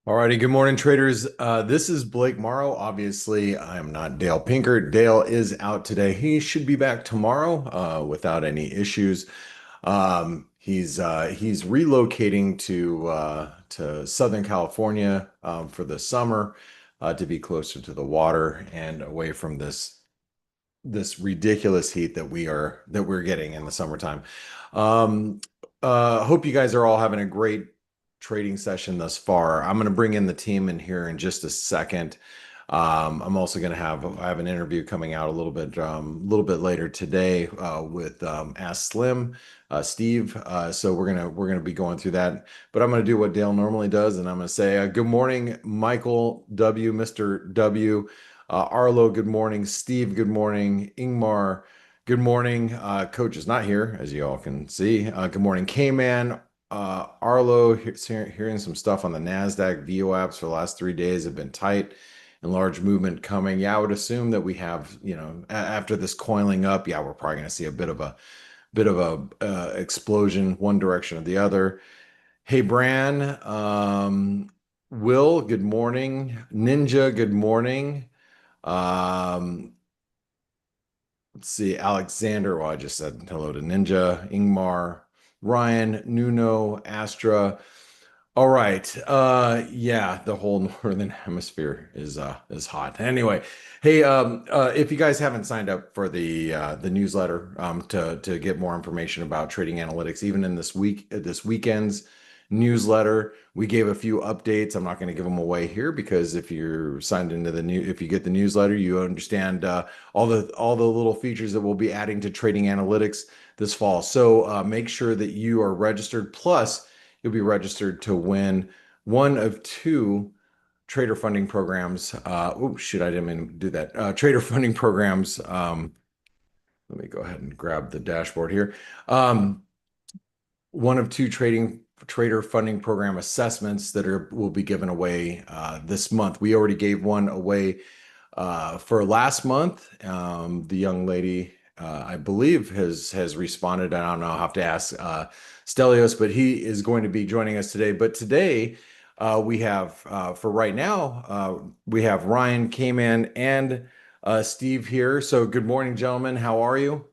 Alrighty, good morning, traders. This is Blake Morrow. Obviously, I am not Dale Pinkert. Dale is out today. He should be back tomorrow, without any issues. He's relocating to Southern California for the summer to be closer to the water and away from this ridiculous heat that we're getting in the summertime. Um, Hope you guys are all having a great trading session thus far. I'm going to bring in the team in here in just a second. I'm also going to I have an interview coming out a little bit later today with Ask Slim, Steve. So we're gonna be going through that. But I'm going to do what Dale normally does, and I'm going to say good morning, Michael W, Mr. W. Arlo, good morning. Steve, good morning. Ingmar, good morning. Coach is not here, as you all can see. Good morning, K-Man. Arlo, hearing some stuff on the NASDAQ. VWAPs for the last 3 days have been tight and large movement coming. Yeah, I would assume that we have, after this coiling up, yeah, we're probably going to see a bit of a explosion one direction or the other. Hey, Bran. Will, good morning. Ninja, good morning. Um, let's see, Alexander. Well, I just said hello to Ninja, Ingmar, Ryan, Nuno, Astra. All right. Yeah, the whole northern hemisphere is hot. Anyway, hey, if you guys haven't signed up for the newsletter to get more information about trading analytics, even in this weekend's newsletter, we gave a few updates. I'm not going to give them away here because if you're signed into if you get the newsletter, you understand all the little features that we'll be adding to trading analytics this fall. So make sure that you are registered. Plus, you'll be registered to win one of two trader funding programs. Oh, shoot, I didn't mean to do that. Trader funding programs. Let me go ahead and grab the dashboard here. Um, One of two trader funding program assessments that will be given away this month. We already gave one away for last month. The young lady, I believe, has responded. I don't know. I'll have to ask Stelios, but he is going to be joining us today. But today, we have for right now, we have Ryan, K-Man, and Steve here. So good morning, gentlemen. How are you?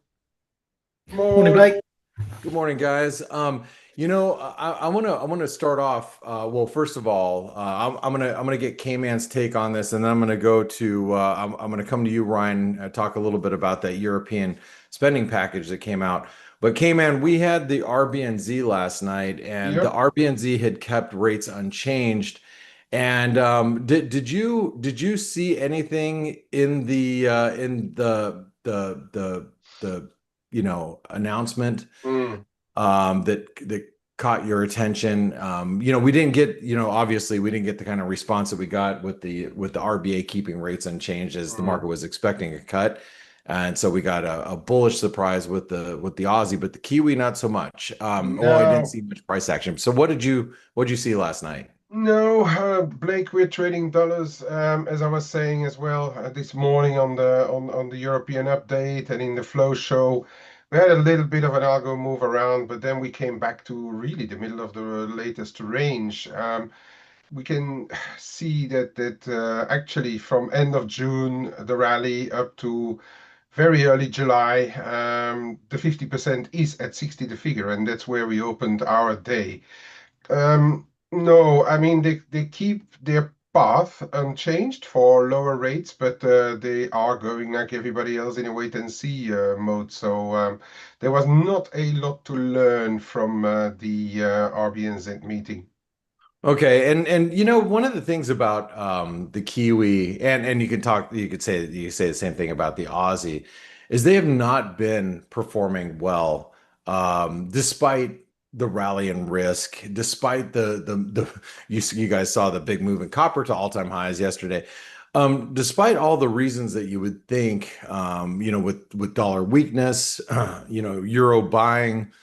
Morning, Blake. Good morning, guys. I want to start off. Well, first of all, I'm gonna get K-Man's take on this, and then I'm gonna go to I'm gonna come to you, Ryan, talk a little bit about that European spending package that came out. But K-Man, we had the RBNZ last night, and the Yep. RBNZ had kept rates unchanged. And did you see anything in the announcement Mm. that caught your attention? We didn't get, obviously we didn't get the kind of response that we got with the RBA keeping rates unchanged as the Mm. market was expecting a cut. And so we got a bullish surprise with the Aussie, but the Kiwi not so much. Well, I didn't No, see much price action. So what did you see last night? no, Blake, we're trading dollars, as I was saying as well this morning on the European update and in the flow show. We had a little bit of an algo move around, but then we came back to really the middle of the latest range. We can see that actually from end of June, the rally up to very early July, the 50% is at 60 the figure, and that's where we opened our day. No, I mean they keep their path unchanged for lower rates, but they are going like everybody else in a wait and see mode. So there was not a lot to learn from the RBNZ meeting. Okay, and one of the things about the Kiwi, and you could say the same thing about the Aussie, is they have not been performing well, despite the rally and risk, despite the you guys saw the big move in copper to all-time highs yesterday. Despite all the reasons that you would think, with dollar weakness, euro buying.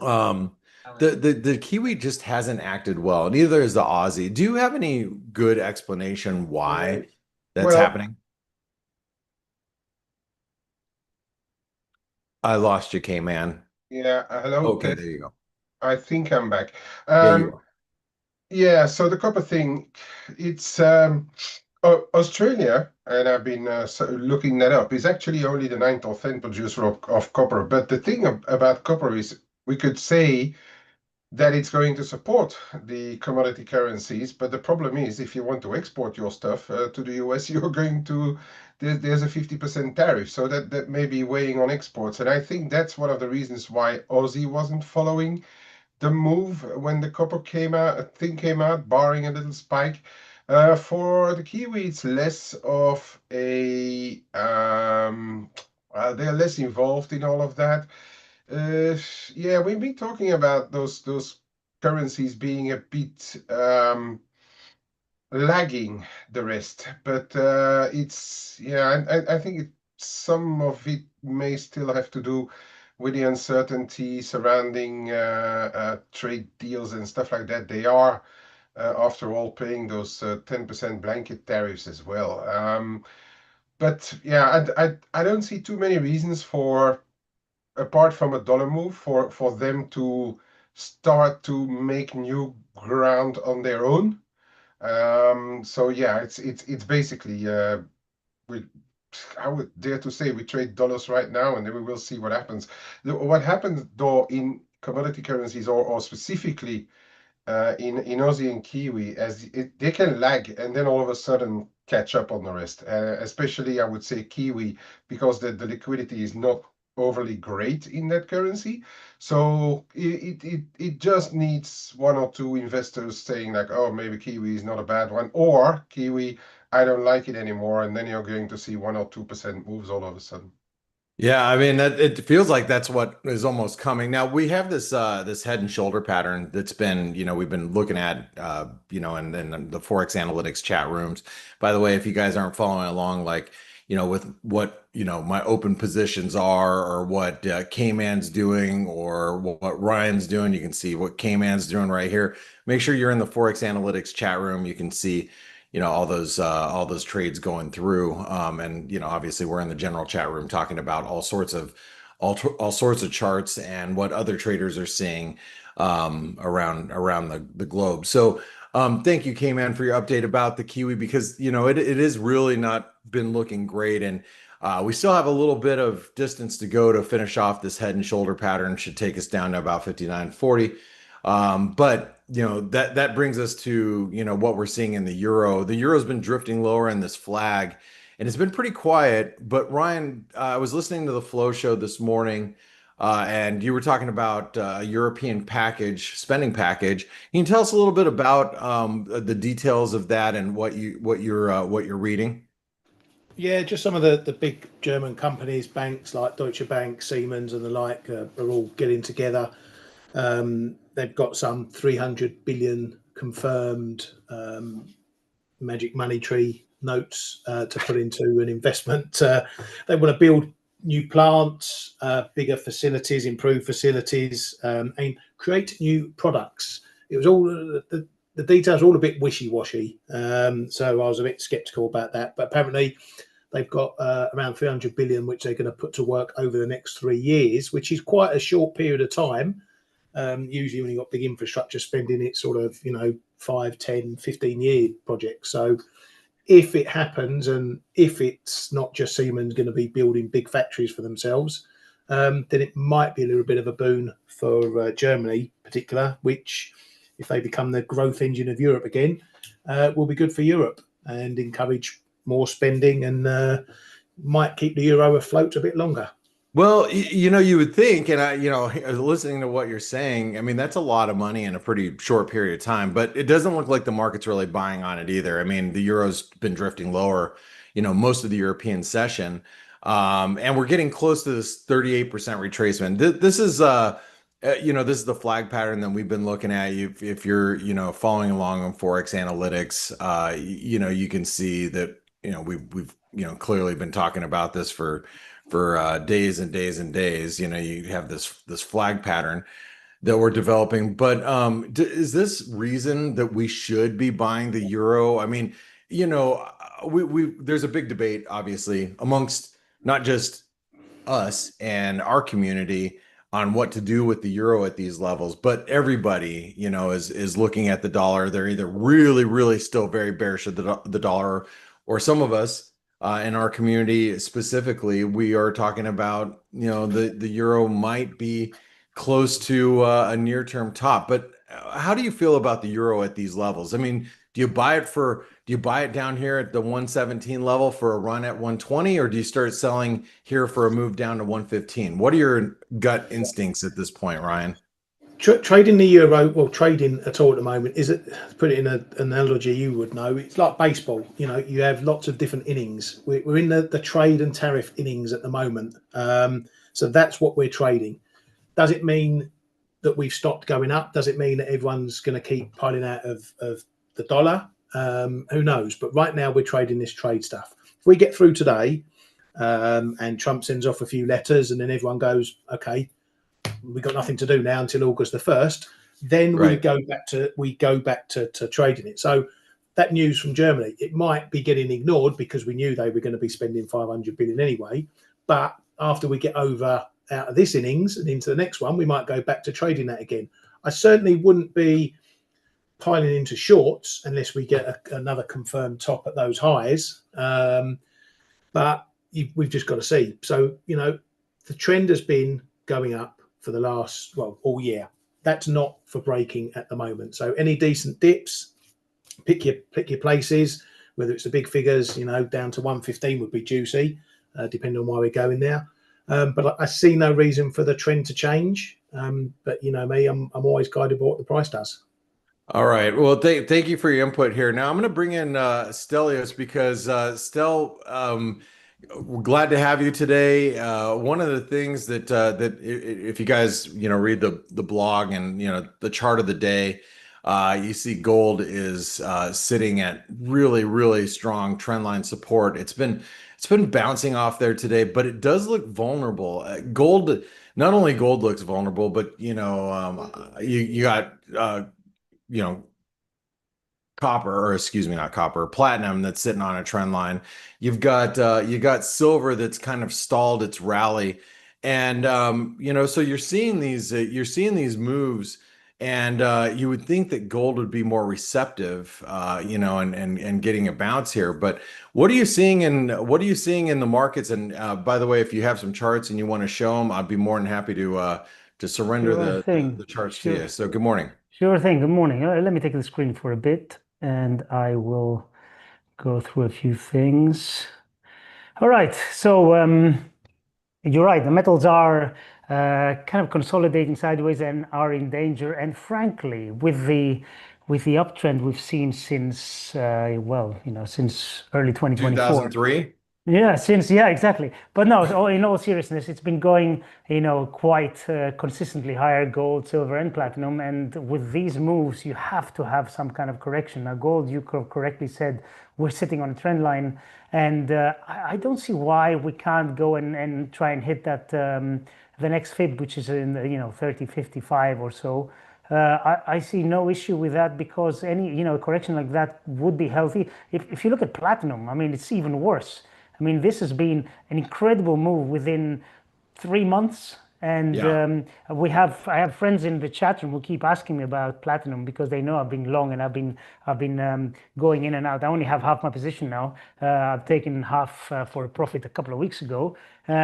Um, the Kiwi just hasn't acted well. Neither is the Aussie. Do you have any good explanation why that's Well, happening? I lost you, K-Man. yeah, hello, Okay, test. there you go. I think I'm back. Yeah, you Um, are. Yeah, so the copper thing, it's Australia, and I've been looking that up, is actually only the ninth or 10th producer of copper. But the thing about copper is we could say that it's going to support the commodity currencies. But the problem is, if you want to export your stuff to the US, you're going to there's a 50% tariff, so that may be weighing on exports. And I think that's one of the reasons why Aussie wasn't following the move when the copper came out, barring a little spike. For the Kiwi, it's less of a they're less involved in all of that. Uh, yeah, we've been talking about those currencies being a bit lagging the rest, but it's yeah, I think some of it may still have to do with the uncertainty surrounding trade deals and stuff like that. They are, after all, paying those 10% blanket tariffs as well. But yeah, I don't see too many reasons for, apart from a dollar move, for them to start to make new ground on their own. So yeah, it's basically we I would dare to say we trade dollars right now, and then we will see what happens. What happens though in commodity currencies, or specifically in Aussie and Kiwi, as they can lag and then all of a sudden catch up on the rest. Especially, I would say Kiwi, because the liquidity is not overly great in that currency. So it just needs one or two investors saying like, oh, maybe Kiwi is not a bad one, or Kiwi, I don't like it anymore, and then you're going to see 1 or 2% moves all of a sudden. Yeah, I mean that it feels like that's what is almost coming. Now we have this this head and shoulder pattern that's been, we've been looking at in the Forex Analytics chat rooms. By the way, if you guys aren't following along, like, with what, my open positions are, or what K-Man's doing, or what Ryan's doing, you can see what K-Man's doing right here. Make sure you're in the Forex Analytics chat room. You can see all those trades going through, and obviously we're in the general chat room talking about all sorts of charts and what other traders are seeing around the globe. So thank you, K-Man, for your update about the Kiwi, because it is really not been looking great, and we still have a little bit of distance to go to finish off this head and shoulder pattern. Should take us down to about 59.40. But that brings us to what we're seeing in the euro. The euro's been drifting lower in this flag, and it's been pretty quiet. But Ryan, I was listening to the Flow show this morning, and you were talking about a European spending package. Can you tell us a little bit about the details of that and what you're reading? Yeah, just some of the big German companies, banks like Deutsche Bank, Siemens, and the like are all getting together. They've got some 300 billion confirmed magic money tree notes to put into an investment. They want to build new plants, bigger facilities, improve facilities, and create new products. It was all the details are all a bit wishy-washy, so I was a bit skeptical about that. But apparently, they've got around 300 billion, which they're going to put to work over the next 3 years, which is quite a short period of time. Usually when you've got big infrastructure spending, it's sort of 5, 10, 15-year projects. So if it happens, and if it's not just Siemens going to be building big factories for themselves, then it might be a little bit of a boon for Germany in particular, which, if they become the growth engine of Europe again, will be good for Europe and encourage more spending, and might keep the euro afloat a bit longer. Well, you would think, and listening to what you're saying, I mean, that's a lot of money in a pretty short period of time, but it doesn't look like the market's really buying on it either. I mean, the euro's been drifting lower, most of the European session, and we're getting close to this 38% retracement. This is the flag pattern that we've been looking at. If you're, following along on Forex Analytics, you can see that, we've clearly been talking about this for days and days and days. You have this flag pattern that we're developing. But is this reason that we should be buying the euro? I mean, we there's a big debate, obviously, amongst not just us and our community, what to do with the euro at these levels, but everybody, is looking at the dollar. They're either really, really still very bearish at the dollar, or some of us in our community specifically, we are talking about, the euro might be close to a near-term top. But how do you feel about the euro at these levels? I mean, do you buy it down here at the 117 level for a run at 120, or do you start selling here for a move down to 115? What are your gut instincts at this point, Ryan? Trading the euro, well, trading at all at the moment, is it, to put it in an analogy you would know, it's like baseball. You have lots of different innings. We're in the trade and tariff innings at the moment. So that's what we're trading. Does it mean that we've stopped going up? Does it mean that everyone's going to keep piling out of the dollar? Who knows? But right now we're trading this trade stuff. If we get through today and Trump sends off a few letters and then everyone goes, okay, we've got nothing to do now until August the 1st, then Right. we go back to trading it. So that news from Germany, it might be getting ignored because we knew they were going to be spending 500 billion anyway. But after we get out of this innings and into the next one, we might go back to trading that again. I certainly wouldn't be piling into shorts unless we get another confirmed top at those highs. But we've just got to see. So, the trend has been going up for the last, all year. That's not for breaking at the moment. So any decent dips, pick your places, whether it's the big figures, down to 115 would be juicy, depending on why we're going there. But I see no reason for the trend to change. But me, I'm always guided by what the price does. All right. Well, thank you for your input here. Now I'm going to bring in Stelios because we're glad to have you today. One of the things that if you guys read the blog and the chart of the day, you see gold is sitting at really, really strong trendline support. It's been bouncing off there today, but it does look vulnerable. Gold, not only gold looks vulnerable, but you got copper, or excuse me, not copper, platinum that's sitting on a trend line. You've got silver that's kind of stalled its rally, and so you're seeing these moves, and you would think that gold would be more receptive, and getting a bounce here. But what are you seeing in the markets? And by the way, if you have some charts and you want to show them, I'd be more than happy to surrender Sure thing. the charts Sure. to you. So good morning. Sure thing. Good morning. Let me take the screen for a bit and I will go through a few things. All right. So you're right. The metals are kind of consolidating sideways and are in danger. And frankly, with the uptrend we've seen since since early 2024. 2003. Yeah, exactly. But no, in all seriousness, it's been going, quite consistently higher, gold, silver, and platinum. And with these moves, you have to have some kind of correction. Now, gold, you correctly said, we're sitting on a trend line, and I don't see why we can't go and try and hit that the next fib, which is in 30.55 or so. I see no issue with that because any correction like that would be healthy. If you look at platinum, I mean, it's even worse. I mean, this has been an incredible move within 3 months. And Yeah. I have friends in the chat room who keep asking me about platinum because they know I've been long and I've been going in and out. I only have half my position now. I've taken half for a profit a couple of weeks ago. They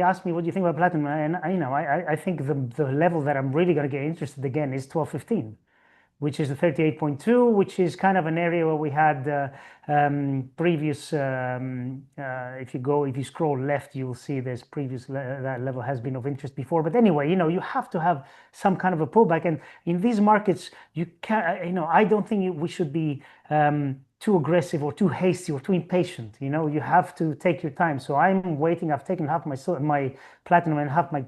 asked me, what do you think about platinum? And I think the level that I'm really going to get interested again is 1215. Which is the 38.2, which is kind of an area where we had previous. If you scroll left, you'll see there's previous that level has been of interest before. But anyway, you have to have some kind of a pullback, and in these markets, you can. I don't think we should be too aggressive or too hasty or too impatient. You have to take your time. So I'm waiting. I've taken half my platinum and half my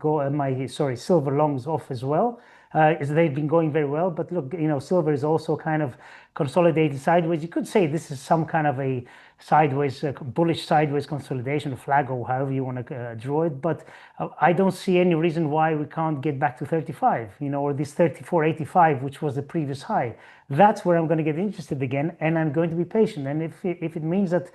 silver longs off as well. They've been going very well, but look, silver is also kind of consolidated sideways. You could say this is some kind of a sideways, bullish sideways consolidation flag, or however you want to draw it. But I don't see any reason why we can't get back to 35, or this 34.85, which was the previous high. That's where I'm going to get interested again, and I'm going to be patient. And if it means that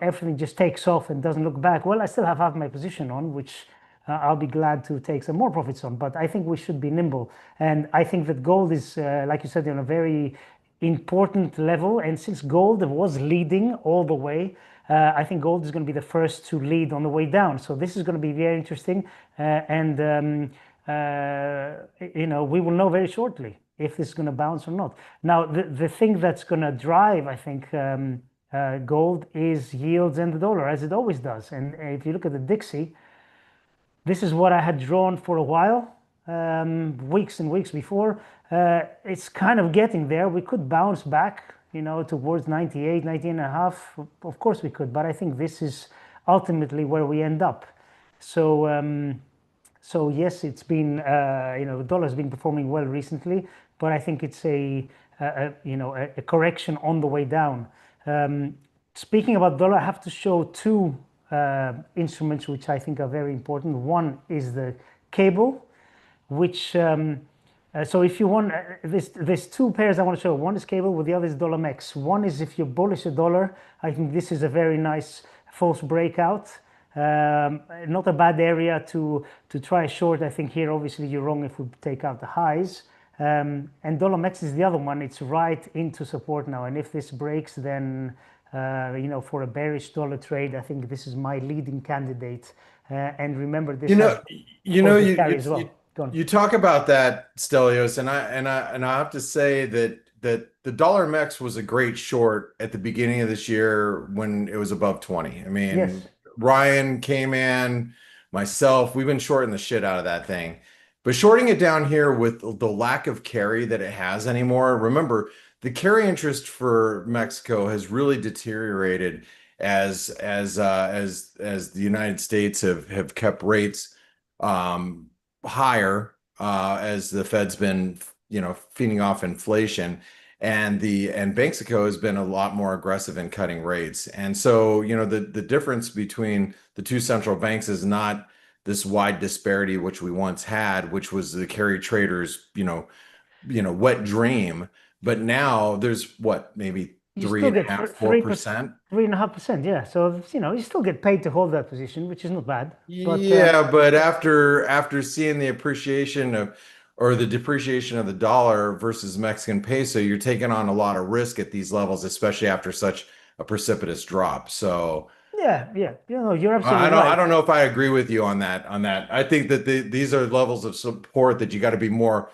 everything just takes off and doesn't look back, well, I still have half my position on, which I'll be glad to take some more profits on. But I think we should be nimble, and I think that gold is, like you said, on a very important level. And since gold was leading all the way, I think gold is going to be the first to lead on the way down. So this is going to be very interesting, and we will know very shortly if this is going to bounce or not. Now, the thing that's going to drive, I think, gold is yields and the dollar, as it always does. And if you look at the Dixie, this is what I had drawn for a while, weeks and weeks before. It's kind of getting there. We could bounce back, towards 98, 98 and a half. Of course we could, but I think this is ultimately where we end up. So, so yes, it's been, the dollar's been performing well recently, but I think it's a correction on the way down. Speaking about dollar, I have to show two instruments which I think are very important. One is the cable, which so if you want, there's two pairs I want to show. One is cable, with the other is dollar MEX. One is if you're bullish a dollar, I think this is a very nice false breakout. Not a bad area to try a short. I think here obviously you're wrong if we take out the highs. And dollar MEX is the other one. It's right into support now, and if this breaks, then for a bearish dollar trade, I think this is my leading candidate. And remember this. You talk about that, Stelios, and I have to say that the dollar MEX was a great short at the beginning of this year when it was above 20. I mean, yes. Ryan, K-Man, myself, we've been shorting the shit out of that thing. But shorting it down here with the lack of carry that it has anymore, remember, the carry interest for Mexico has really deteriorated as the United States have kept rates higher as the Fed's been feeding off inflation, and Mexico has been a lot more aggressive in cutting rates. And so the difference between the two central banks is not this wide disparity which we once had, which was the carry traders wet dream. But now there's maybe 3.5%, 4%. 3.5%, yeah. So you still get paid to hold that position, which is not bad. But, but after seeing the appreciation or the depreciation of the dollar versus Mexican peso, you're taking on a lot of risk at these levels, especially after such a precipitous drop. So yeah, you're absolutely right. I don't know if I agree with you on that. I think that these are levels of support that you got to be more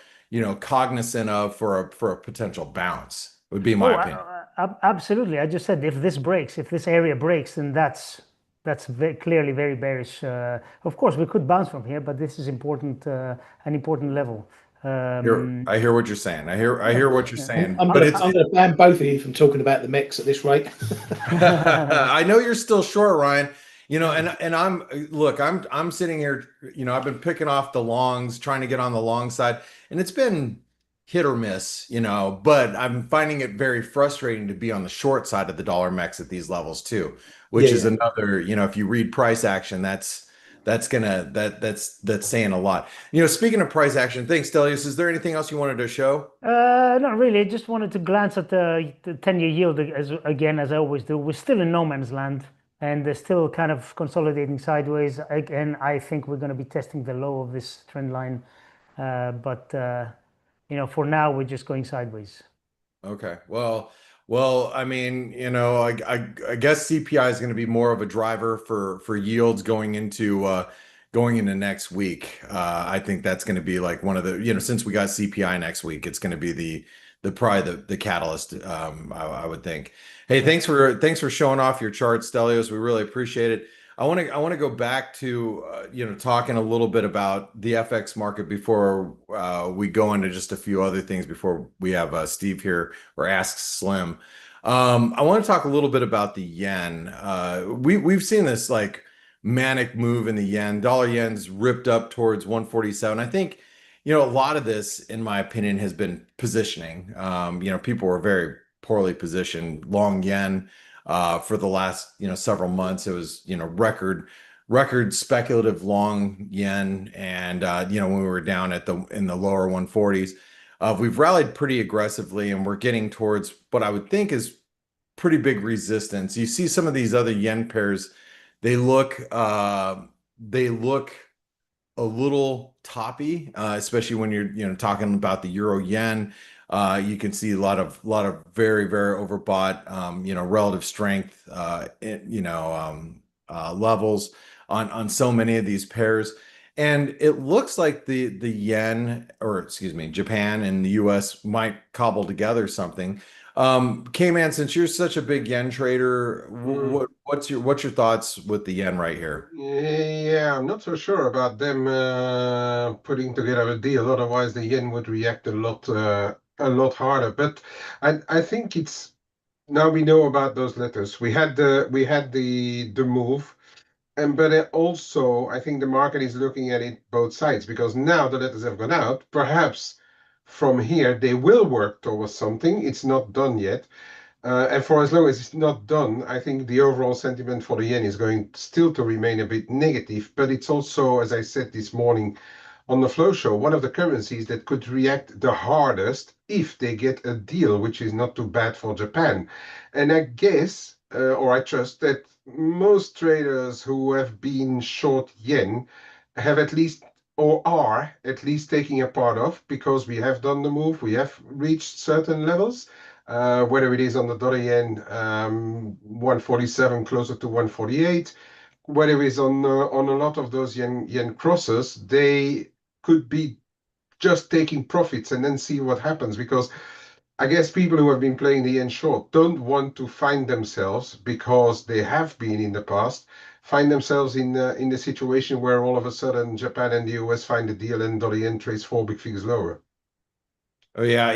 cognizant of for a potential bounce, would be my opinion. Absolutely. I just said if this area breaks, then that's clearly very bearish. Of course, we could bounce from here, but this is important, an important level. I hear what you're saying. I hear what you're saying. I'm going to ban both of you from talking about the MEX at this rate. I know you're still short, Ryan. And I'm sitting here, I've been picking off the longs, trying to get on the long side, and it's been hit or miss, but I'm finding it very frustrating to be on the short side of the dollar MEX at these levels too, which is another, if you read price action, that's saying a lot. Speaking of price action, thanks, Stelios. Is there anything else you wanted to show? Not really. I just wanted to glance at the 10-year yield as I always do. We're still in no man's land, and they're still kind of consolidating sideways. Again, I think we're going to be testing the low of this trend line, but for now we're just going sideways. Okay. Well, I mean, I guess CPI is going to be more of a driver for yields going into next week. I think that's going to be like one of the, since we got CPI next week, it's going to be probably the catalyst. I would think. Hey, thanks for showing off your charts, Stelios. We really appreciate it. I want to go back to talking a little bit about the FX market before we go into just a few other things before we have Steve here, or Ask Slim. I want to talk a little bit about the yen. We've seen this like manic move in the yen. Dollar yen's ripped up towards 147. I think a lot of this, in my opinion, has been positioning. People were very poorly positioned long yen. for the last, several months. It was, record speculative long yen. And, when we were down in the lower 140s, we've rallied pretty aggressively, and we're getting towards what I would think is pretty big resistance. You see some of these other yen pairs, they look, a little toppy, especially when you're talking about the euro yen. You can see a lot of very overbought relative strength levels on so many of these pairs. And it looks like the yen, or excuse me, Japan and the US might cobble together something. K-Man, since you're such a big yen trader, what's your thoughts with the yen right here? Yeah, I'm not so sure about them putting together a deal. Otherwise, the yen would react a lot harder. But I think it's now we know about those letters. We had the move, and but also I think the market is looking at it both sides, because now the letters have gone out. Perhaps from here they will work towards something. It's not done yet. And for as long as it's not done, I think the overall sentiment for the yen is going still to remain a bit negative. But it's also, as I said this morning on the Flow Show, one of the currencies that could react the hardest if they get a deal, which is not too bad for Japan. And I guess, or I trust that most traders who have been short yen have at least, or are at least taking a part of, because we have done the move, we have reached certain levels. Whether it is on the dollar yen 147 closer to 148, whether it is on a lot of those yen crosses, they could be just taking profits and then see what happens. Because I guess people who have been playing the yen short don't want to find themselves, because they have been in the past, find themselves in the situation where all of a sudden Japan and the US find a deal and dollar yen trades 4 big figures lower. Oh yeah,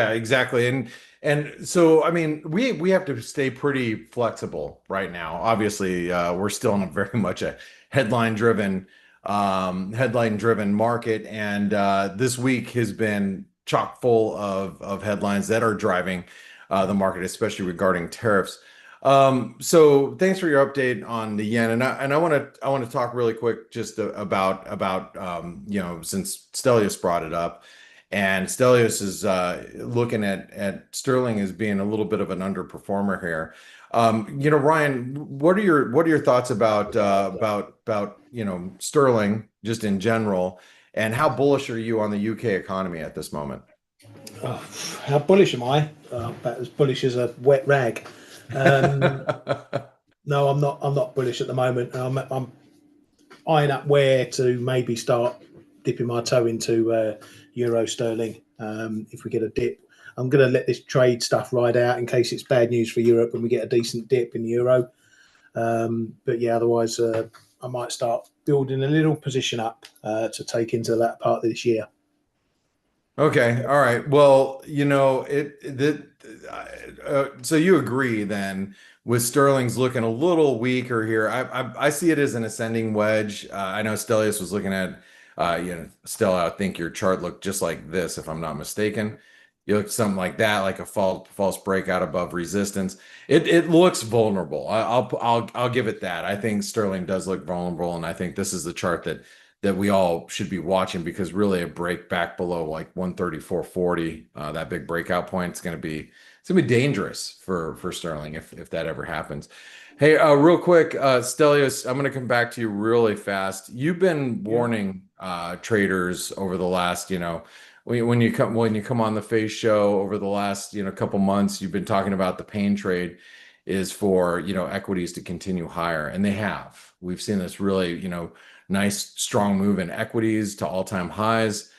exactly. And so I mean, we have to stay pretty flexible right now. Obviously, we're still in a very much a headline driven market, and this week has been chock full of headlines that are driving the market, especially regarding tariffs. So thanks for your update on the yen, and I want to talk really quick just about since Stelios brought it up. And Stelios is looking at sterling as being a little bit of an underperformer here. Ryan, what are your thoughts about sterling just in general, and how bullish are you on the UK economy at this moment? Oh, how bullish am I? About as bullish as a wet rag. No, I'm not. I'm not bullish at the moment. I'm eyeing up where to maybe start dipping my toe into euro sterling. If we get a dip, I'm going to let this trade stuff ride out in case it's bad news for Europe and we get a decent dip in the euro. But yeah, otherwise I might start building a little position up to take into that part of this year. Okay, all right. Well, so you agree then with sterling's looking a little weaker here. I see it as an ascending wedge. I know Stelios was looking at, Stella, I think your chart looked just like this, if I'm not mistaken. You look something like that, like a false breakout above resistance. It looks vulnerable. I'll give it that. I think sterling does look vulnerable, and I think this is the chart that we all should be watching, because really a break back below like 134.40, that big breakout point, it's going to be dangerous for sterling if that ever happens. Hey, real quick, Stelios, I'm going to come back to you really fast. You've been warning traders over the last, when you come on the F.A.C.E show over the last couple months, you've been talking about the pain trade is for equities to continue higher, and they have. We've seen this really nice strong move in equities to all-time highs.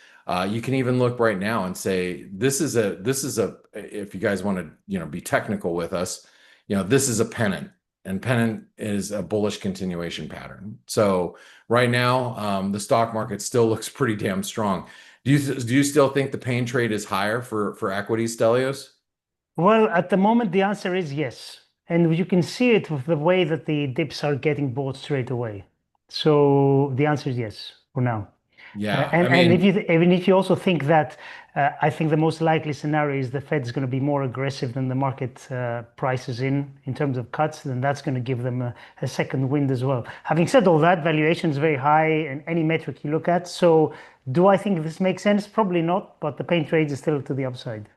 You can even look right now and say this is a if you guys want to be technical with us, this is a pennant, and pennant is a bullish continuation pattern. So right now the stock market still looks pretty damn strong. Do you still think the pain trade is higher for equities, Stelios? Well, at the moment the answer is yes, and you can see it with the way that the dips are getting bought straight away. So the answer is yes for now. Yeah, I And mean, even if you also think that, I think the most likely scenario is the Fed's going to be more aggressive than the market prices in terms of cuts, then that's going to give them a second wind as well. Having said all that, valuation is very high in any metric you look at. So do I think this makes sense? Probably not, but the pain trades is still to the upside.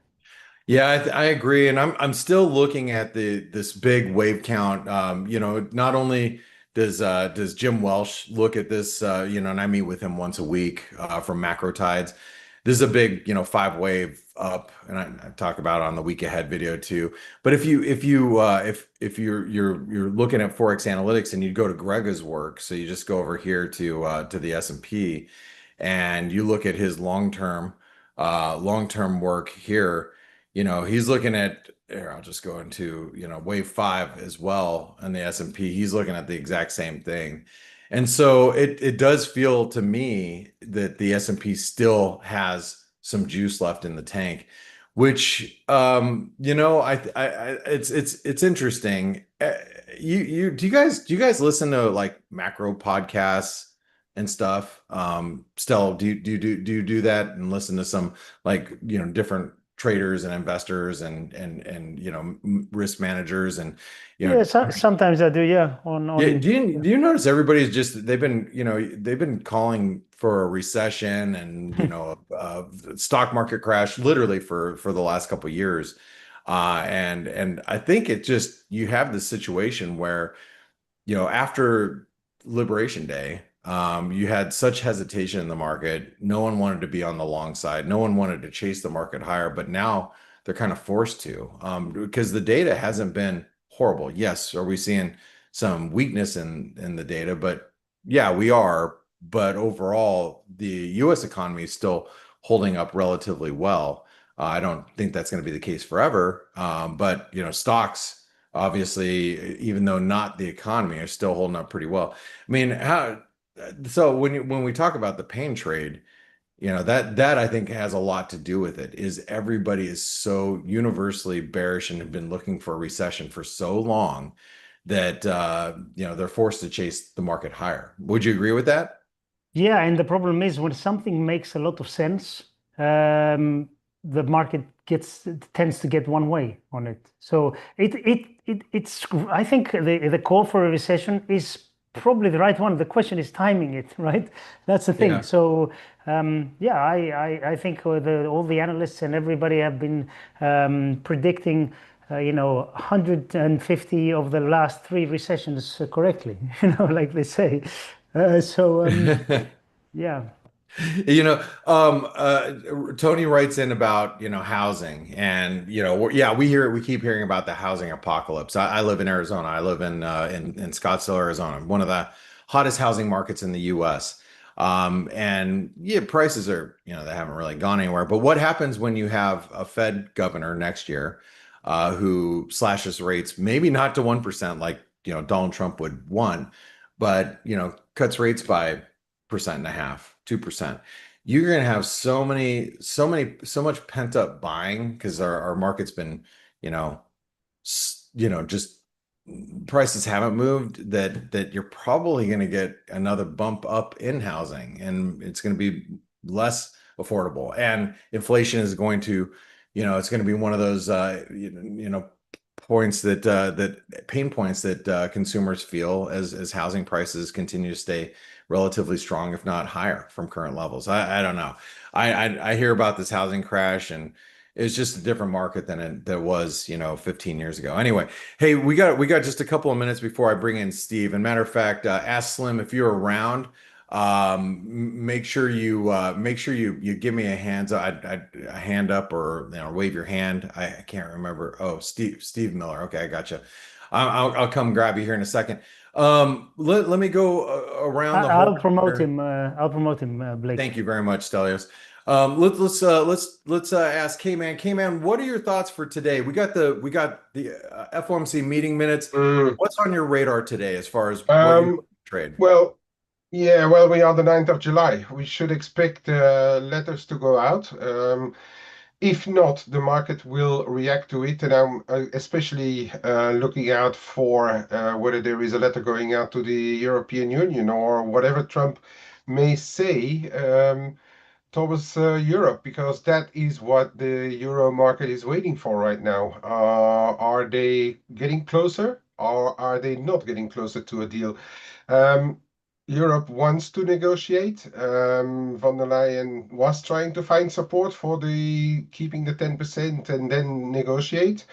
yeah, I agree, and I'm still looking at this big wave count. Not only does Jim Welsh look at this, and I meet with him once a week from Macro Tides. This is a big, 5 wave up, and I talk about it on the week ahead video too. But if you're looking at ForexAnalytix and you go to Grega's work, so you just go over here to the S&P, and you look at his long term work here. He's looking at here, I'll just go into, wave 5 as well on the S&P. He's looking at the exact same thing. And so it does feel to me that the S&P still has some juice left in the tank, which it's interesting. Do you guys listen to like macro podcasts and stuff? Stell, do you do that and listen to some like different traders and investors and risk managers and Yeah, sometimes I do. Yeah, yeah, on. do you notice everybody's just they've been calling for a recession and stock market crash literally for the last couple of years, and I think it just you have this situation where after Liberation Day, you had such hesitation in the market. No one wanted to be on the long side. No one wanted to chase the market higher, but now they're kind of forced to, because the data hasn't been horrible. Yes, are we seeing some weakness in the data? But yeah, we are. But overall, the U.S. economy is still holding up relatively well. I don't think that's going to be the case forever. But stocks obviously, even though not the economy, are still holding up pretty well. I mean, so when we talk about the pain trade, that I think has a lot to do with it, is everybody is so universally bearish and have been looking for a recession for so long that they're forced to chase the market higher. Would you agree with that? Yeah, and the problem is when something makes a lot of sense, the market tends to get one way on it. So it's I think the call for a recession is probably the right one. The question is timing it, right? That's the thing. Yeah. So yeah, I think all the analysts and everybody have been predicting 150 of the last 3 recessions correctly, like they say. So yeah. Tony writes in about, housing and, yeah, we keep hearing about the housing apocalypse. I live in Arizona. I live in Scottsdale, Arizona, one of the hottest housing markets in the US. And yeah, prices are, they haven't really gone anywhere. But what happens when you have a Fed governor next year, who slashes rates, maybe not to 1% like, Donald Trump would want, but, cuts rates by 1.5%, 2%. You're going to have so much pent up buying because our market's been, just prices haven't moved, that you're probably going to get another bump up in housing, and it's going to be less affordable, and inflation is going to, it's going to be one of those, points that pain points that consumers feel as housing prices continue to stay relatively strong, if not higher from current levels. I don't know. I hear about this housing crash, and it's just a different market than it was 15 years ago. Anyway, hey, we got just a couple of minutes before I bring in Steve. And matter of fact, ask Slim if you're around. Make sure you give me a hand up, or wave your hand. I can't remember. Oh, Steve Miller. Okay, I gotcha. I'll come grab you here in a second. Let me go around the I'll horn promote here. him. I'll promote him, Blake. Thank you very much, Stelios. Let's ask K-Man. K-Man, what are your thoughts for today? We got the FOMC meeting minutes. What's on your radar today as far as what you trade? Well, yeah, well, we are the 9th of July. We should expect letters to go out. If not, the market will react to it, and I'm especially looking out for whether there is a letter going out to the European Union or whatever Trump may say towards Europe, because that is what the euro market is waiting for right now. Are they getting closer, or are they not getting closer to a deal? Um, Europe wants to negotiate. Von der Leyen was trying to find support for the keeping the 10% and then negotiate,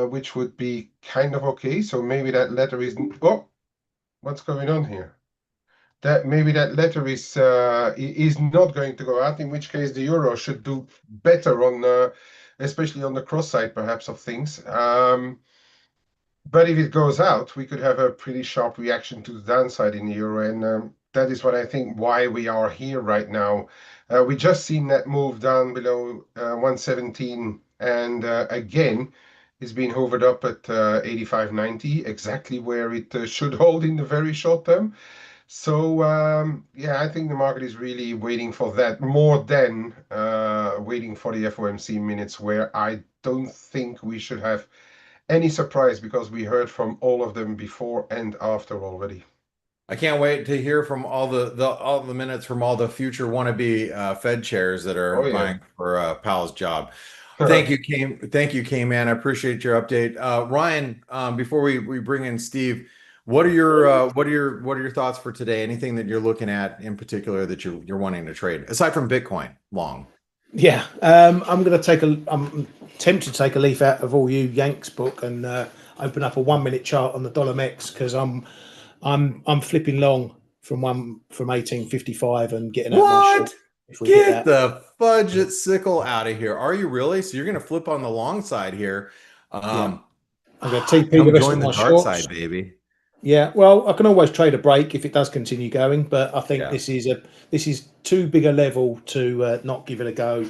which would be kind of okay. So maybe that letter is. Oh, what's going on here? That maybe that letter is not going to go out. In which case, the euro should do better on, especially on the cross side, perhaps of things. But if it goes out, we could have a pretty sharp reaction to the downside in the euro, and that is what I think why we are here right now. We just seen that move down below 117, and again, it's been hovered up at 85.90, exactly where it should hold in the very short term. So yeah, I think the market is really waiting for that more than waiting for the FOMC minutes, where I don't think we should have any surprise, because we heard from all of them before and after already. I can't wait to hear from all the minutes from all the future wannabe Fed chairs that are Oh yeah. vying for Powell's job. Thank you, Cam. Thank you, K-Man. I appreciate your update. Ryan, before we bring in Steve, what are your thoughts for today? Anything that you're looking at in particular that you're wanting to trade aside from Bitcoin long? Yeah, I'm tempted to take a leaf out of all you Yanks book and open up a 1 minute chart on the dollar MEX, because I'm flipping long from 1855 and getting out my short. What? If we hit Get that. the fudget sickle out of here. Are you really? So you're going to flip on the long side here. Yeah. I'm going to TP the Come rest join of the my dark shorts. side, baby. Yeah, well, I can always trade a break if it does continue going, but I think Yeah. this is too big a level to not give it a go.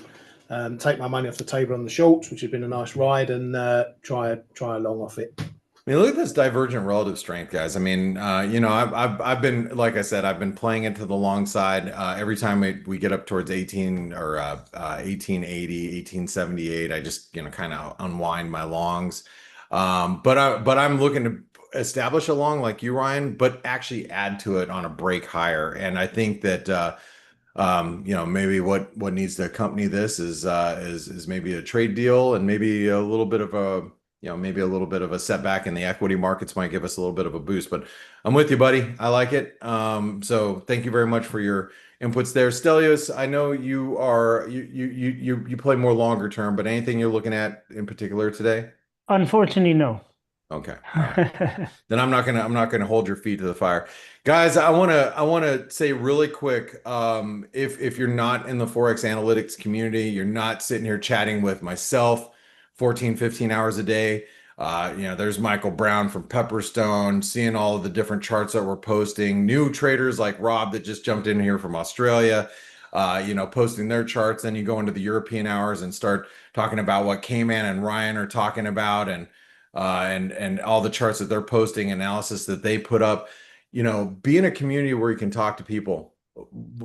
Take my money off the table on the shorts, which has been a nice ride, and try a long off it. I mean, look at this divergent relative strength, guys. I mean, I've been, like I said, I've been playing it to the long side. Every time we get up towards 18 or 1880, 1878, I just, kind of unwind my longs. But I'm looking to establish a long like you, Ryan, but actually add to it on a break higher. And I think that maybe what needs to accompany this is maybe a trade deal, and maybe a little bit of a setback in the equity markets might give us a little bit of a boost. But I'm with you, buddy. I like it. So thank you very much for your inputs there. Stelios, I know you play more longer term, but anything you're looking at in particular today? Unfortunately, no. Okay. All right. Then I'm not gonna hold your feet to the fire. Guys, I wanna say really quick, if you're not in the Forex Analytics community, you're not sitting here chatting with myself 14, 15 hours a day. There's Michael Brown from Pepperstone, seeing all of the different charts that we're posting, new traders like Rob that just jumped in here from Australia, posting their charts. Then you go into the European hours and start talking about what K-Man and Ryan are talking about, and all the charts that they're posting, analysis that they put up. Be in a community where you can talk to people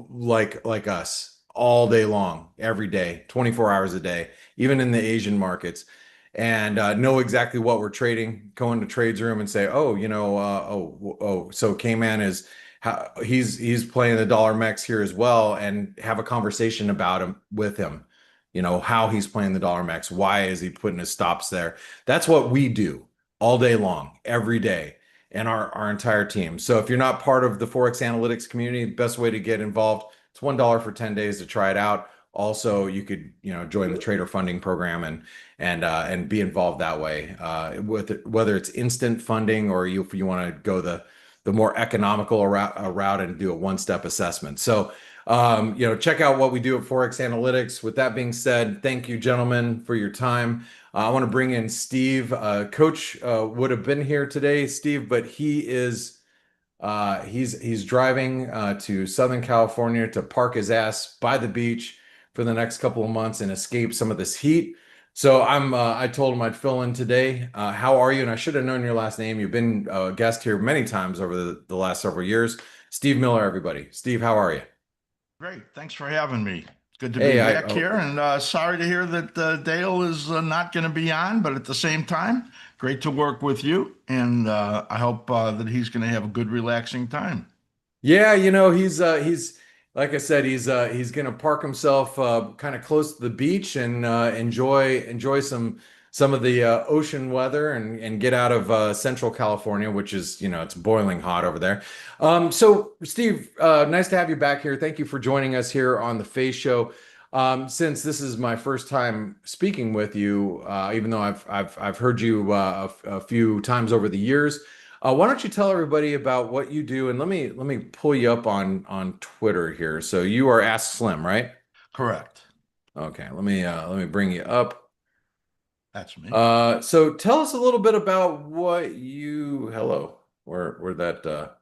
like us all day long, every day, 24 hours a day, even in the Asian markets, and know exactly what we're trading. Go into trades room and say, so K-Man is he's playing the dollar MEX here as well, and have a conversation about him with him. How he's playing the dollar MEX. Why is he putting his stops there? That's what we do all day long, every day, and our entire team. So if you're not part of the Forex Analytics community, the best way to get involved, it's $1 for 10 days to try it out. Also, you could, join the trader funding program and be involved that way, whether it's instant funding or if you want to go the more economical route and do a one-step assessment. So, check out what we do at Forex Analytics. With that being said, thank you, gentlemen, for your time. I want to bring in Steve. Coach would have been here today, Steve, but he's driving to Southern California to park his ass by the beach for the next couple of months and escape some of this heat. So I told him I'd fill in today. How are you? And I should have known your last name. You've been a guest here many times over the last several years. Steve Miller, everybody. Steve, how are you? Great. Thanks for having me. Good to be back here. And sorry to hear that Dale is not going to be on, but at the same time, great to work with you. And I hope that he's going to have a good, relaxing time. Yeah, he's like I said, he's gonna park himself kind of close to the beach and enjoy some of the ocean weather and get out of Central California, which is, it's boiling hot over there. So Steve, nice to have you back here. Thank you for joining us here on the Face Show. Since this is my first time speaking with you, even though I've heard you a few times over the years. Why don't you tell everybody about what you do? And let me pull you up on Twitter here. So you are Ask Slim, right? Correct. Okay, let me bring you up. That's me. So tell us a little bit about what you. Hello, where that.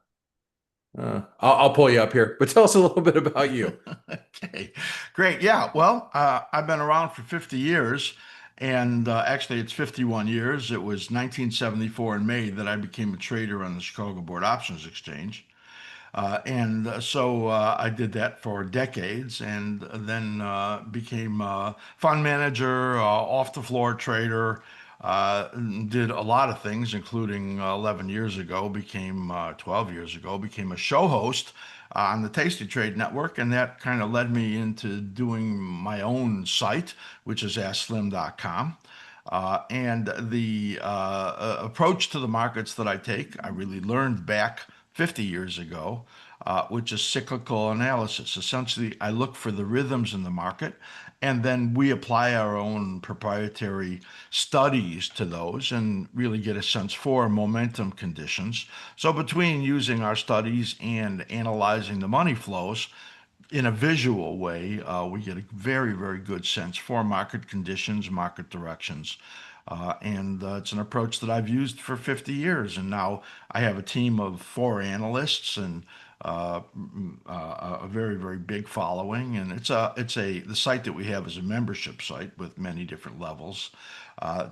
I'll pull you up here, but tell us a little bit about you. Okay, great. Yeah, well, I've been around for 50 years, and actually it's 51 years. It was 1974 in May that I became a trader on the Chicago Board Options Exchange. So I did that for decades and then became a fund manager, off the floor trader, did a lot of things, including 11 years ago, became 12 years ago, became a show host on the Tasty Trade Network. And that kind of led me into doing my own site, which is AskSlim.com. And the approach to the markets that I take, I really learned back 50 years ago, which is cyclical analysis. Essentially, I look for the rhythms in the market, and then we apply our own proprietary studies to those and really get a sense for momentum conditions. So, between using our studies and analyzing the money flows, in a visual way, we get a very, very good sense for market conditions, market directions. And it's an approach that I've used for 50 years. And now I have a team of 4 analysts and a very, very big following. And the site that we have is a membership site with many different levels,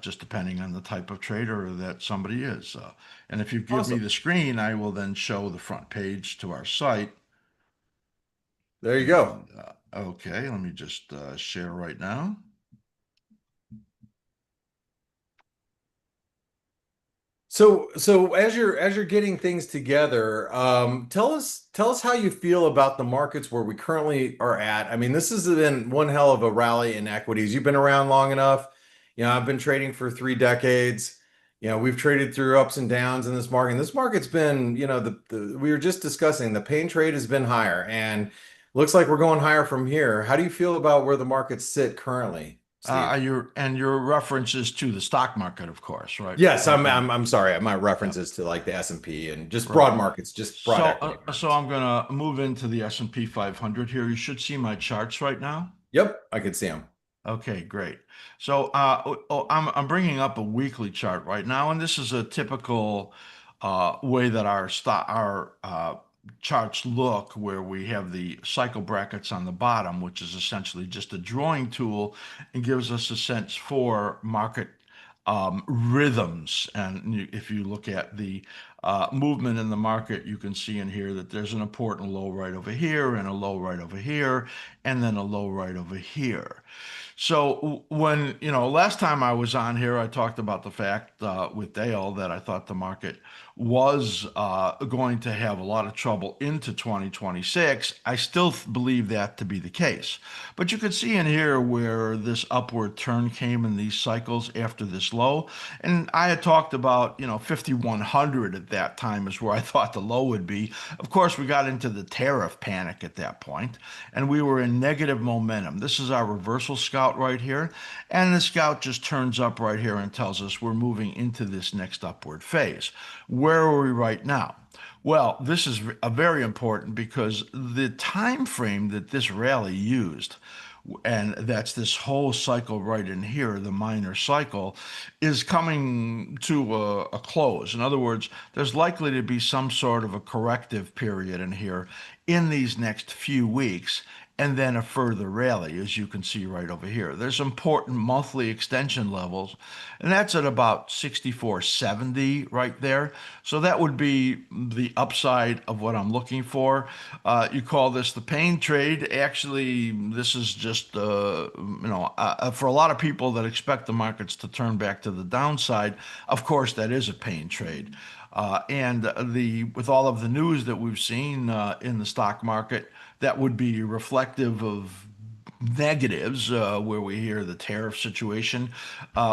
just depending on the type of trader that somebody is. And if you give me Awesome. the screen, I will then show the front page to our site. There you go. And okay, let me just share right now. So as you're getting things together, tell us how you feel about the markets where we currently are at. I mean, this has been one hell of a rally in equities. You've been around long enough. I've been trading for 3 decades. We've traded through ups and downs in this market. And this market's been, we were just discussing the pain trade has been higher and looks like we're going higher from here. How do you feel about where the markets sit currently, Steve? Your references to the stock market, of course, right? Yes, I'm sorry. My references to like the S&P and just Right. broad markets, just broad equity markets. So I'm gonna move into the S&P 500 here. You should see my charts right now. Yep, I can see them. Okay, great. So I'm bringing up a weekly chart right now, and this is a typical way that our charts look, where we have the cycle brackets on the bottom, which is essentially just a drawing tool and gives us a sense for market rhythms. And if you look at the movement in the market, you can see in here that there's an important low right over here and a low right over here, and then a low right over here. So when, last time I was on here, I talked about the fact with Dale that I thought the market was going to have a lot of trouble into 2026. I still believe that to be the case. But you can see in here where this upward turn came in these cycles after this low. And I had talked about, 5,100 at that time is where I thought the low would be. Of course, we got into the tariff panic at that point, and we were in negative momentum. This is our reversal scout right here. And the scout just turns up right here and tells us we're moving into this next upward phase. Where are we right now? Well, this is very important because the time frame that this rally used, and that's this whole cycle right in here, the minor cycle, is coming to a close. In other words, there's likely to be some sort of a corrective period in here in these next few weeks, and then a further rally, as you can see right over here. There's important monthly extension levels, and that's at about 64.70 right there. So that would be the upside of what I'm looking for. You call this the pain trade. Actually, this is just, for a lot of people that expect the markets to turn back to the downside, of course, that is a pain trade. And with all of the news that we've seen in the stock market, that would be reflective of negatives, where we hear the tariff situation,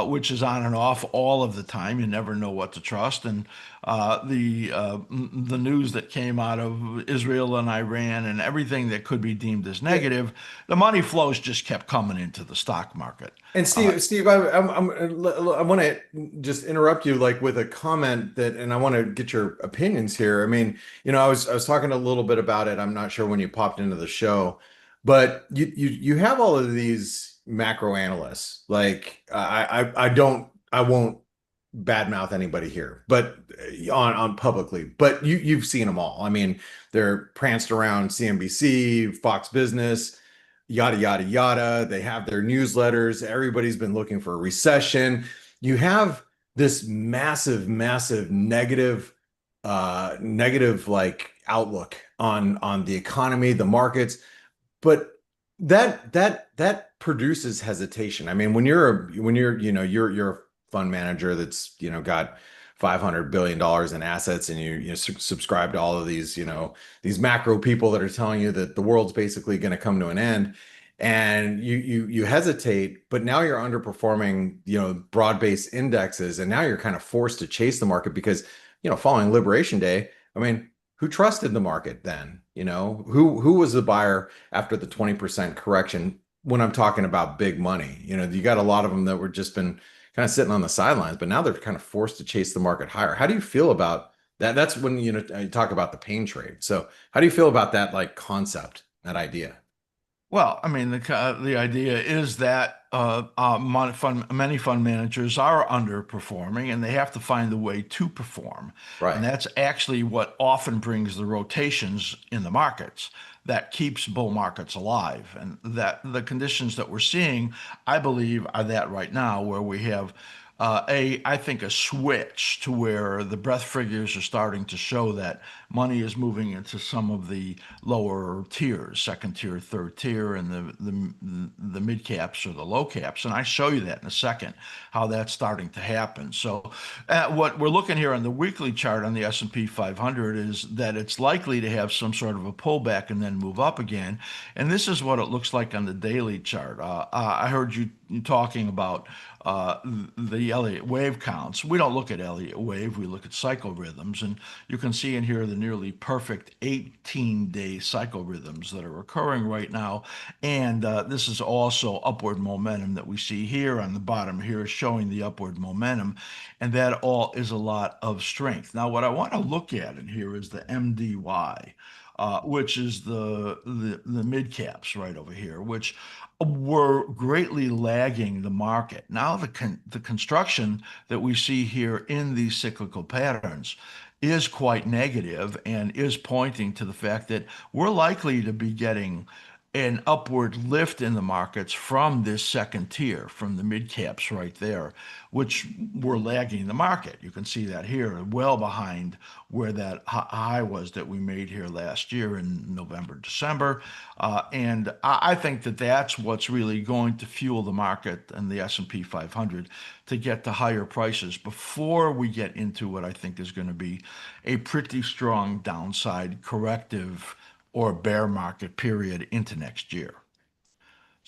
which is on and off all of the time. You never know what to trust. And the news that came out of Israel and Iran and everything that could be deemed as Yeah. negative, the money flows just kept coming into the stock market. And Steve, I want to just interrupt you like with a comment that, and I want to get your opinions here. I mean, I was talking a little bit about it. I'm not sure when you popped into the show, but you have all of these macro analysts. Like I won't badmouth anybody here, but on publicly, but you've seen them all. I mean, they're pranced around CNBC, Fox Business, yada yada yada. They have their newsletters. Everybody's been looking for a recession. You have this massive negative like outlook on the economy, the markets, but that produces hesitation. I mean, you're a fund manager that's got $500 billion in assets, and you subscribe to all of these these macro people that are telling you that the world's basically going to come to an end, and you hesitate, but now you're underperforming broad-based indexes, and now you're kind of forced to chase the market because following Liberation Day, I mean, who trusted the market then? Who was the buyer after the 20% correction? When I'm talking about big money, you got a lot of them that were just been kind of sitting on the sidelines, but now they're kind of forced to chase the market higher. How do you feel about that? That's when you talk about the pain trade. So how do you feel about that like concept, that idea? Well, I mean, the idea is that many fund managers are underperforming, and they have to find a way to perform. And Right. that's actually what often brings the rotations in the markets that keeps bull markets alive. And that the conditions that we're seeing, I believe, are that right now, where we have I think a switch to where the breadth figures are starting to show that money is moving into some of the lower tiers, second tier, third tier, and the mid caps or the low caps. And I show you that in a second, how that's starting to happen. So what we're looking here on the weekly chart on the S&P 500 is that it's likely to have some sort of a pullback and then move up again. And this is what it looks like on the daily chart. I heard you talking about the Elliott wave counts. We don't look at Elliott wave, we look at cycle rhythms, and you can see in here the nearly perfect 18-day cycle rhythms that are occurring right now. And this is also upward momentum that we see here on the bottom here, showing the upward momentum, and that all is a lot of strength. Now, what I want to look at in here is the MDY. Which is the mid caps right over here, which were greatly lagging the market. Now the construction that we see here in these cyclical patterns is quite negative and is pointing to the fact that we're likely to be getting an upward lift in the markets from this second tier, from the mid caps right there, which were lagging the market. You can see that here, well behind where that high was that we made here last year in November, December. And I think that that's what's really going to fuel the market and the S&P 500 to get to higher prices before we get into what I think is going to be a pretty strong downside corrective or bear market period into next year.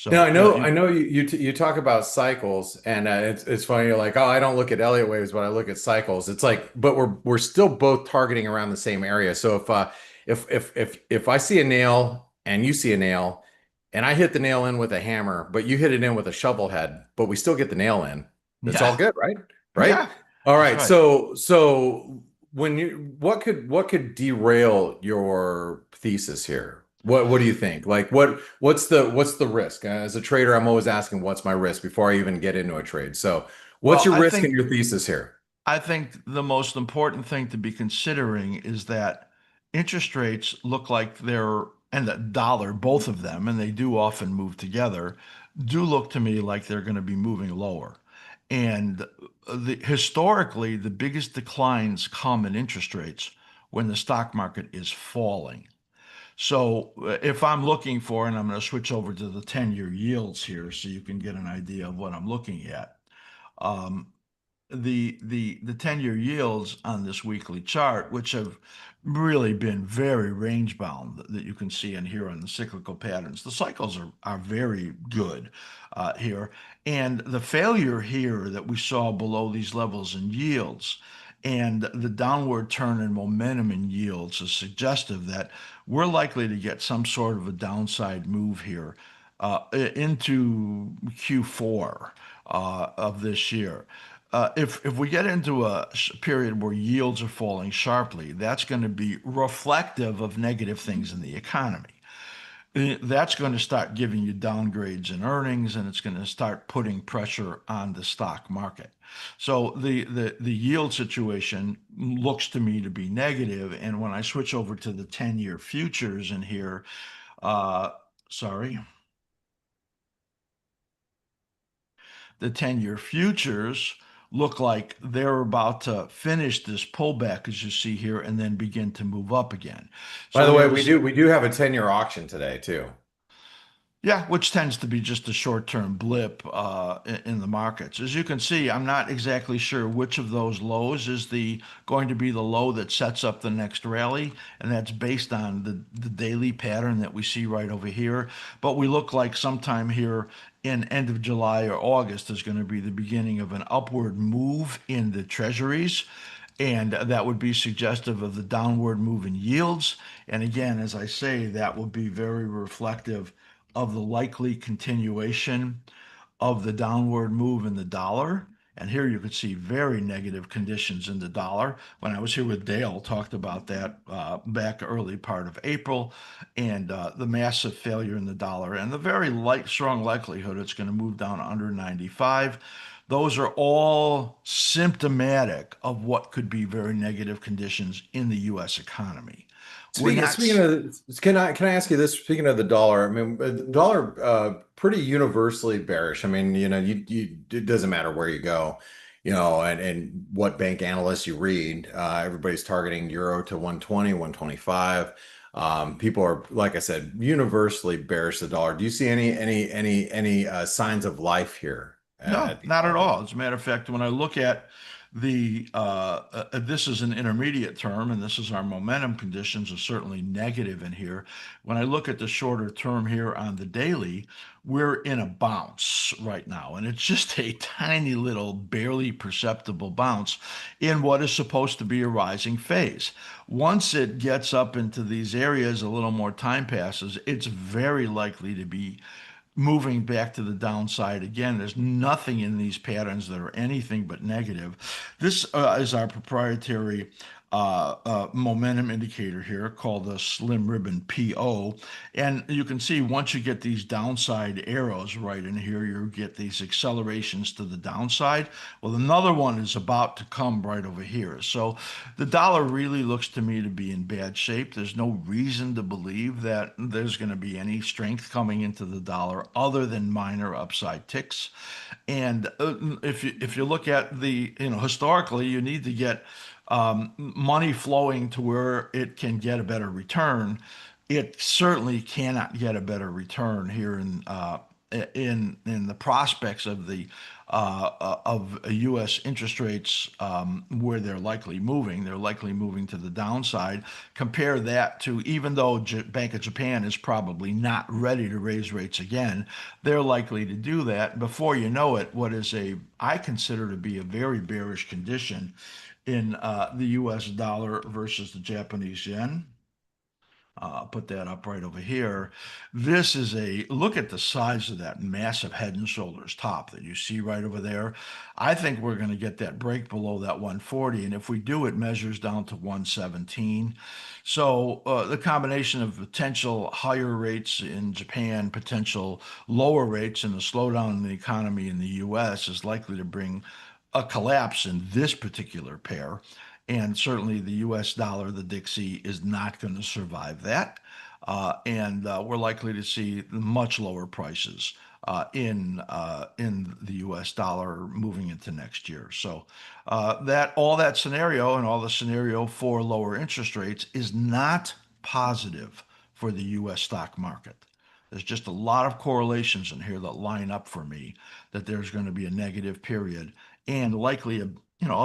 No, So, I know you talk about cycles, and it's funny. You're like, oh, I don't look at Elliott waves, but I look at cycles. It's like, but we're still both targeting around the same area. So if I see a nail and you see a nail, and I hit the nail in with a hammer, but you hit it in with a shovel head, but we still get the nail in, it's all yeah, good, right? Right. yeah, All that's right. right. So when what could derail your thesis here? What do you think? Like what's the risk? As a trader, I'm always asking what's my risk before I even get into a trade. So what's Well, your risk and your thesis here? I think the most important thing to be considering is that interest rates look like they're, and the dollar, both of them, and they do often move together, do look to me like they're going to be moving lower. And historically, the biggest declines come in interest rates when the stock market is falling. So if I'm looking for, and I'm going to switch over to the 10-year yields here so you can get an idea of what I'm looking at. Um, the 10-year yields on this weekly chart, which have really been very range bound, that you can see in here on the cyclical patterns. The cycles are very good here. And the failure here that we saw below these levels in yields and the downward turn in momentum in yields is suggestive that we're likely to get some sort of a downside move here into Q4 of this year. If we get into a period where yields are falling sharply, that's going to be reflective of negative things in the economy. That's going to start giving you downgrades in earnings, and it's going to start putting pressure on the stock market. So the yield situation looks to me to be negative. And when I switch over to the 10-year futures in here, sorry. The 10-year futures look like they're about to finish this pullback, as you see here, and then begin to move up again. By the way, we do have a 10-year auction today too. Yeah, which tends to be just a short-term blip in the markets. As you can see, I'm not exactly sure which of those lows is going to be the low that sets up the next rally, and that's based on the daily pattern that we see right over here. But we look like sometime here in end of July or August is going to be the beginning of an upward move in the treasuries. And that would be suggestive of the downward move in yields. And again, as I say, that will be very reflective of the likely continuation of the downward move in the dollar. And here you could see very negative conditions in the dollar. When I was here with Dale, talked about that back early part of April, and the massive failure in the dollar and the very strong likelihood it's going to move down under 95. Those are all symptomatic of what could be very negative conditions in the U.S. economy. Speaking of, can I ask you this? Speaking of the dollar, I mean, the dollar pretty universally bearish. I mean, it doesn't matter where you go, and what bank analysts you read. Everybody's targeting euro to 120, 125. People are, like I said, universally bearish the dollar. Do you see any signs of life here? No, not at all. As a matter of fact, when I look at this is an intermediate term, and this is our momentum conditions are certainly negative in here. When I look at the shorter term here on the daily, we're in a bounce right now, and it's just a tiny little, barely perceptible bounce in what is supposed to be a rising phase. Once it gets up into these areas, a little more time passes, it's very likely to be moving back to the downside again. There's nothing in these patterns that are anything but negative. This is our proprietary momentum indicator here called the slim ribbon PO. And you can see once you get these downside arrows right in here, you get these accelerations to the downside. Well, another one is about to come right over here. So the dollar really looks to me to be in bad shape. There's no reason to believe that there's going to be any strength coming into the dollar other than minor upside ticks. And if you look at the, historically, you need to get money flowing to where it can get a better return. It certainly cannot get a better return here in the prospects of the of U.S. interest rates where they're likely moving. They're likely moving to the downside. Compare that to, even though Bank of Japan is probably not ready to raise rates again, they're likely to do that. Before you know it, what is I consider to be a very bearish condition in the U.S. dollar versus the Japanese yen. Put that up right over here. This is look at the size of that massive head and shoulders top that you see right over there. I think we're going to get that break below that 140. And if we do, it measures down to 117. So the combination of potential higher rates in Japan, potential lower rates, and the slowdown in the economy in the U.S. is likely to bring a collapse in this particular pair. And certainly the U.S. dollar, the Dixie, is not going to survive that. And we're likely to see much lower prices in the U.S. dollar moving into next year. So all that scenario and all the scenario for lower interest rates is not positive for the U.S. stock market. There's just a lot of correlations in here that line up for me that there's going to be a negative period and likely a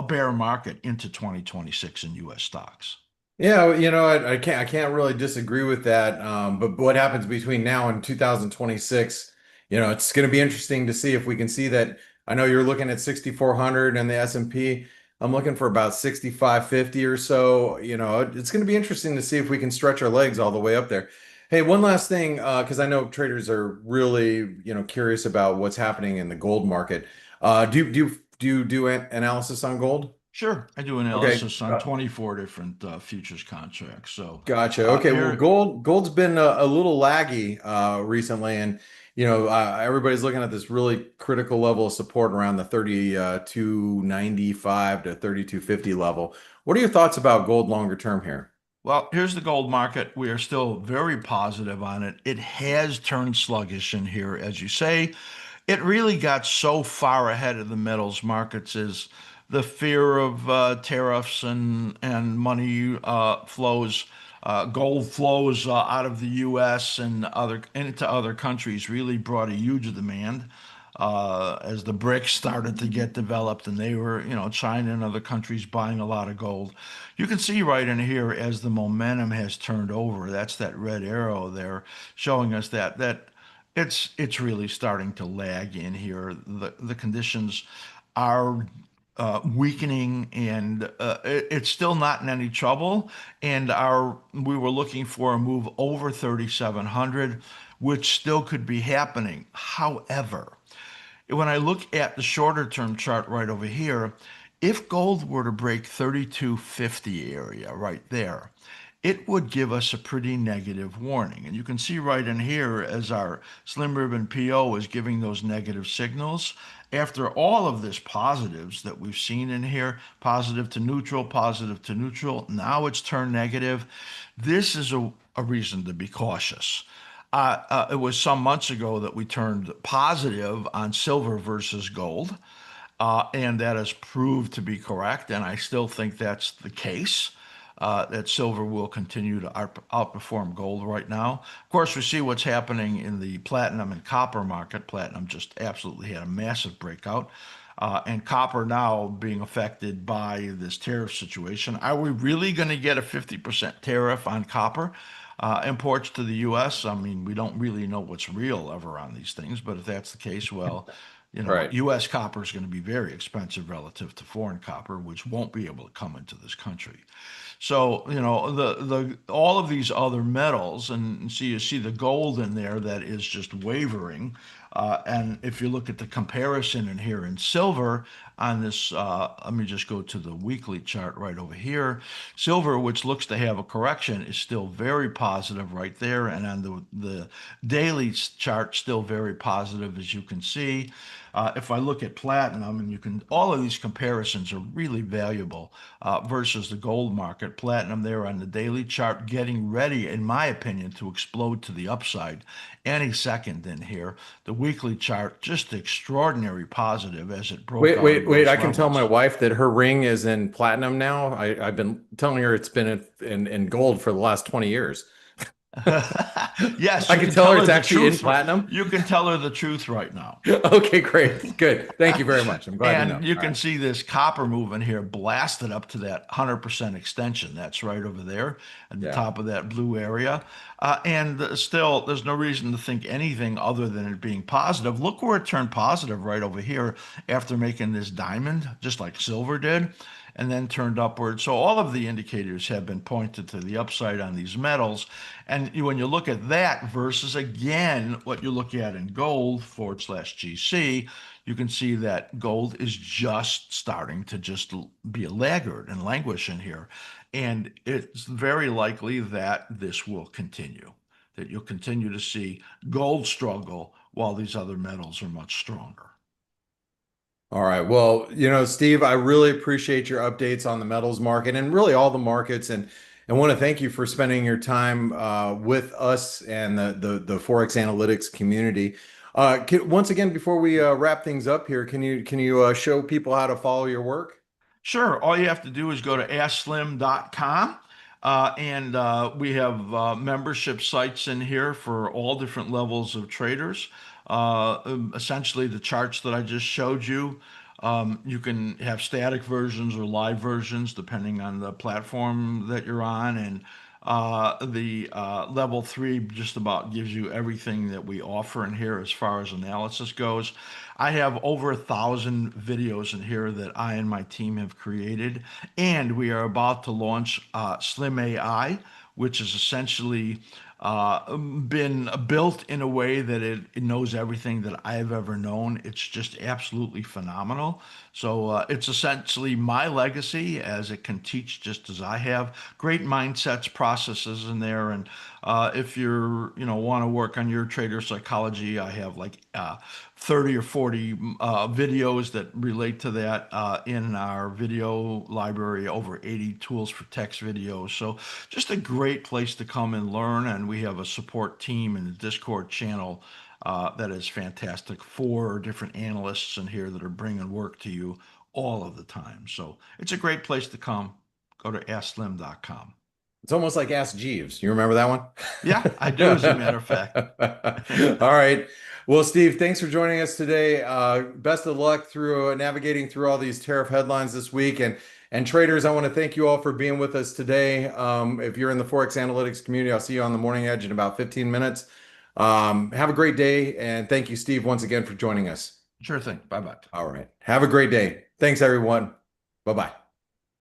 bear market into 2026 in U.S. stocks. Yeah, I can't really disagree with that. But what happens between now and 2026, it's going to be interesting to see if we can see that. I know you're looking at 6,400 and the S&P. I'm looking for about 6,550 or so. It's going to be interesting to see if we can stretch our legs all the way up there. Hey, one last thing, because I know traders are really, curious about what's happening in the gold market. Do you do analysis on gold? Sure, I do Okay. analysis on 24 different futures contracts. So Gotcha. Okay. Well, here, gold's been a little laggy recently, and everybody's looking at this really critical level of support around the 32.95 to 32.50 level. What are your thoughts about gold longer term here? well, here's the gold market. We are still very positive on it. It has turned sluggish in here, as you say. It really got so far ahead of the metals markets as the fear of tariffs and money flows, gold flows out of the U.S. and into other countries really brought a huge demand as the BRICS started to get developed, and they were, China and other countries buying a lot of gold. You can see right in here as the momentum has turned over. That's that red arrow there showing us that it's really starting to lag in here. The conditions are weakening, and it's still not in any trouble. And we were looking for a move over 3,700, which still could be happening. However, when I look at the shorter term chart right over here, if gold were to break 3250 area right there, it would give us a pretty negative warning. And you can see right in here as our slim ribbon PO is giving those negative signals. After all of this positives that we've seen in here, positive to neutral, now it's turned negative. This is a reason to be cautious. It was some months ago that we turned positive on silver versus gold, and that has proved to be correct. And I still think that's the case, that silver will continue to outperform gold right now. Of course, we see what's happening in the platinum and copper market. Platinum just absolutely had a massive breakout. And copper now being affected by this tariff situation. Are we really going to get a 50% tariff on copper? Imports to the U.S. I mean, we don't really know what's real ever on these things, but if that's the case, well, Right. U.S. copper is going to be very expensive relative to foreign copper, which won't be able to come into this country. So, the all of these other metals, and see you see the gold in there that is just wavering. And if you look at the comparison in here in silver on this, let me just go to the weekly chart right over here. Silver, which looks to have a correction, is still very positive right there. And on the daily chart, still very positive, as you can see. If I look at platinum, and all of these comparisons are really valuable versus the gold market. Platinum there on the daily chart getting ready, in my opinion, to explode to the upside any second in here. The weekly chart just extraordinary positive as it broke Wait, out wait, of wait. those I can tell my levels. wife that her ring is in platinum now. I've been telling her it's been in gold for the last 20 years. Yes, I you can can tell her tell her it's the actually in truth. platinum. You can tell her the truth right now. Okay, great. Good. Thank you very much. I'm glad to know. And you All can right. see this copper movement here blasted up to that 100% extension. That's right over there at the Yeah. top of that blue area. And still, there's no reason to think anything other than it being positive. Look where it turned positive right over here after making this diamond, just like silver did, and then turned upward. So all of the indicators have been pointed to the upside on these metals. And when you look at that versus, again, what you look at in gold /GC, you can see that gold is just starting to just be a laggard and languish in here. And it's very likely that this will continue, that you'll continue to see gold struggle while these other metals are much stronger. All right. Well, Steve, I really appreciate your updates on the metals market and really all the markets, and want to thank you for spending your time with us and the Forex Analytics community. Once again, before we wrap things up here, can you show people how to follow your work? Sure. All you have to do is go to AskSlim.com. And we have membership sites in here for all different levels of traders. Essentially, the charts that I just showed you You can have static versions or live versions depending on the platform that you're on. And the level 3 just about gives you everything that we offer in here as far as analysis goes. I have over 1,000 videos in here that I and my team have created, and we are about to launch Slim AI, which is essentially been built in a way that it knows everything that I've ever known. It's just absolutely phenomenal. So it's essentially my legacy, as it can teach just as I have. Great mindsets, processes in there, and if you're want to work on your trader psychology, I have like 30 or 40 videos that relate to that in our video library, over 80 tools for text videos. So just a great place to come and learn. And we have a support team and a Discord channel that is fantastic. 4 different analysts in here that are bringing work to you all of the time. So it's a great place to come. Go to AskSlim.com. It's almost like Ask Jeeves. You remember that one? Yeah, I do, as a matter of fact. All right. Well, Steve, thanks for joining us today. Best of luck through navigating through all these tariff headlines this week. And traders, I want to thank you all for being with us today. If you're in the Forex Analytics community, I'll see you on the morning edge in about 15 minutes. Have a great day. And thank you, Steve, once again for joining us. Sure thing. Bye-bye. All right. Have a great day. Thanks, everyone. Bye-bye.